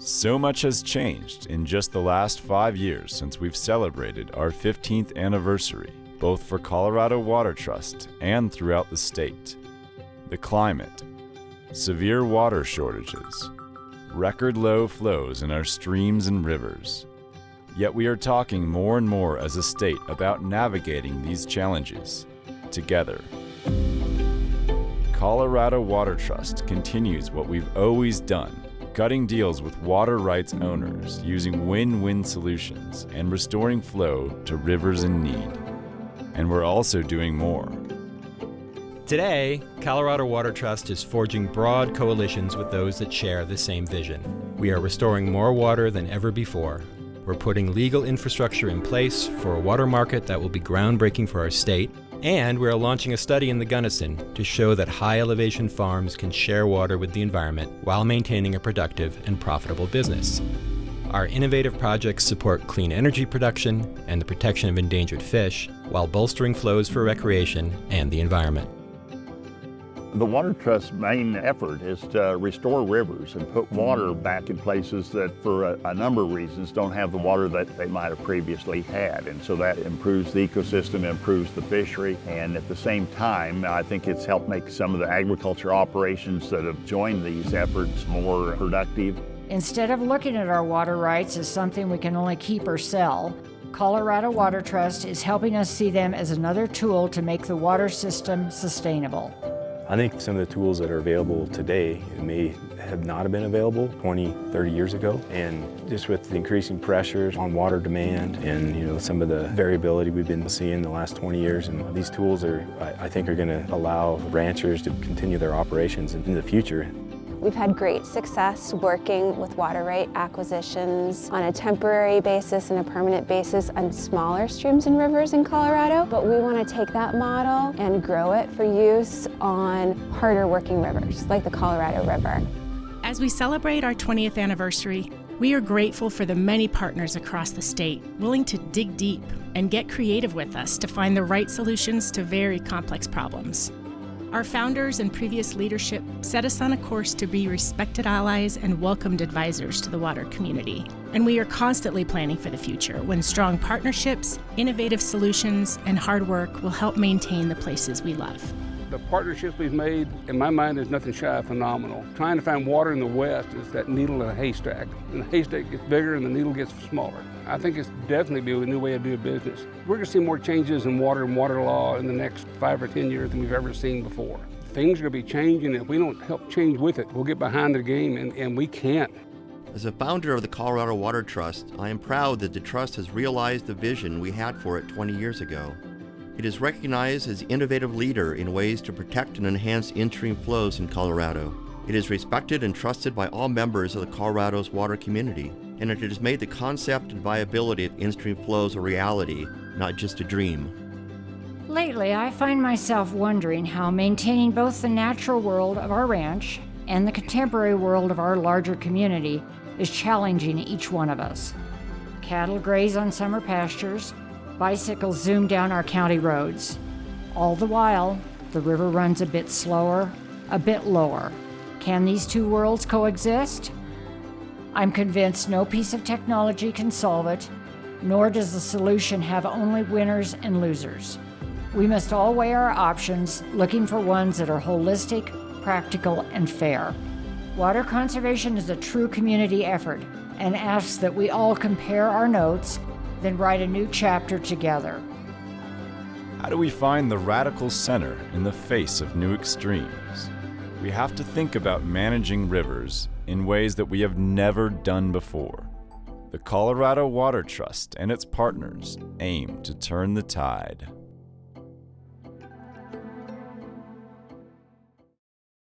So much has changed in just the last 5 years since we've celebrated our 15th anniversary, both for Colorado Water Trust and throughout the state. The climate, severe water shortages, record low flows in our streams and rivers. Yet we are talking more and more as a state about navigating these challenges together. Colorado Water Trust continues what we've always done, cutting deals with water rights owners using win-win solutions and restoring flow to rivers in need. And we're also doing more. Today, Colorado Water Trust is forging broad coalitions with those that share the same vision. We are restoring more water than ever before. We're putting legal infrastructure in place for a water market that will be groundbreaking for our state. And we're launching a study in the Gunnison to show that high-elevation farms can share water with the environment while maintaining a productive and profitable business. Our innovative projects support clean energy production and the protection of endangered fish while bolstering flows for recreation and the environment. The Water Trust's main effort is to restore rivers and put water back in places that, for a number of reasons, don't have the water that they might have previously had. And so that improves the ecosystem, improves the fishery, and at the same time, I think it's helped make some of the agriculture operations that have joined these efforts more productive. Instead of looking at our water rights as something we can only keep or sell, Colorado Water Trust is helping us see them as another tool to make the water system sustainable. I think some of the tools that are available today may have not been available 20, 30 years ago. And just with the increasing pressures on water demand and some of the variability we've been seeing the last 20 years, and these tools I think are going to allow ranchers to continue their operations in the future. We've had great success working with water right acquisitions on a temporary basis and a permanent basis on smaller streams and rivers in Colorado, but we want to take that model and grow it for use on harder working rivers like the Colorado River. As we celebrate our 20th anniversary, we are grateful for the many partners across the state willing to dig deep and get creative with us to find the right solutions to very complex problems. Our founders and previous leadership set us on a course to be respected allies and welcomed advisors to the water community. And we are constantly planning for the future when strong partnerships, innovative solutions, and hard work will help maintain the places we love. The partnerships we've made, in my mind, is nothing shy of phenomenal. Trying to find water in the West is that needle in a haystack. And the haystack gets bigger and the needle gets smaller. I think it's definitely be a new way to do business. We're going to see more changes in water and water law in the next 5 or 10 years than we've ever seen before. Things are going to be changing. If we don't help change with it, we'll get behind the game, and we can't. As a founder of the Colorado Water Trust, I am proud that the Trust has realized the vision we had for it 20 years ago. It is recognized as an innovative leader in ways to protect and enhance in-stream flows in Colorado. It is respected and trusted by all members of the Colorado's water community, and it has made the concept and viability of in-stream flows a reality, not just a dream. Lately, I find myself wondering how maintaining both the natural world of our ranch and the contemporary world of our larger community is challenging each one of us. Cattle graze on summer pastures, bicycles zoom down our county roads. All the while, the river runs a bit slower, a bit lower. Can these two worlds coexist? I'm convinced no piece of technology can solve it, nor does the solution have only winners and losers. We must all weigh our options, looking for ones that are holistic, practical, and fair. Water conservation is a true community effort and asks that we all compare our notes, then write a new chapter together. How do we find the radical center in the face of new extremes? We have to think about managing rivers in ways that we have never done before. The Colorado Water Trust and its partners aim to turn the tide.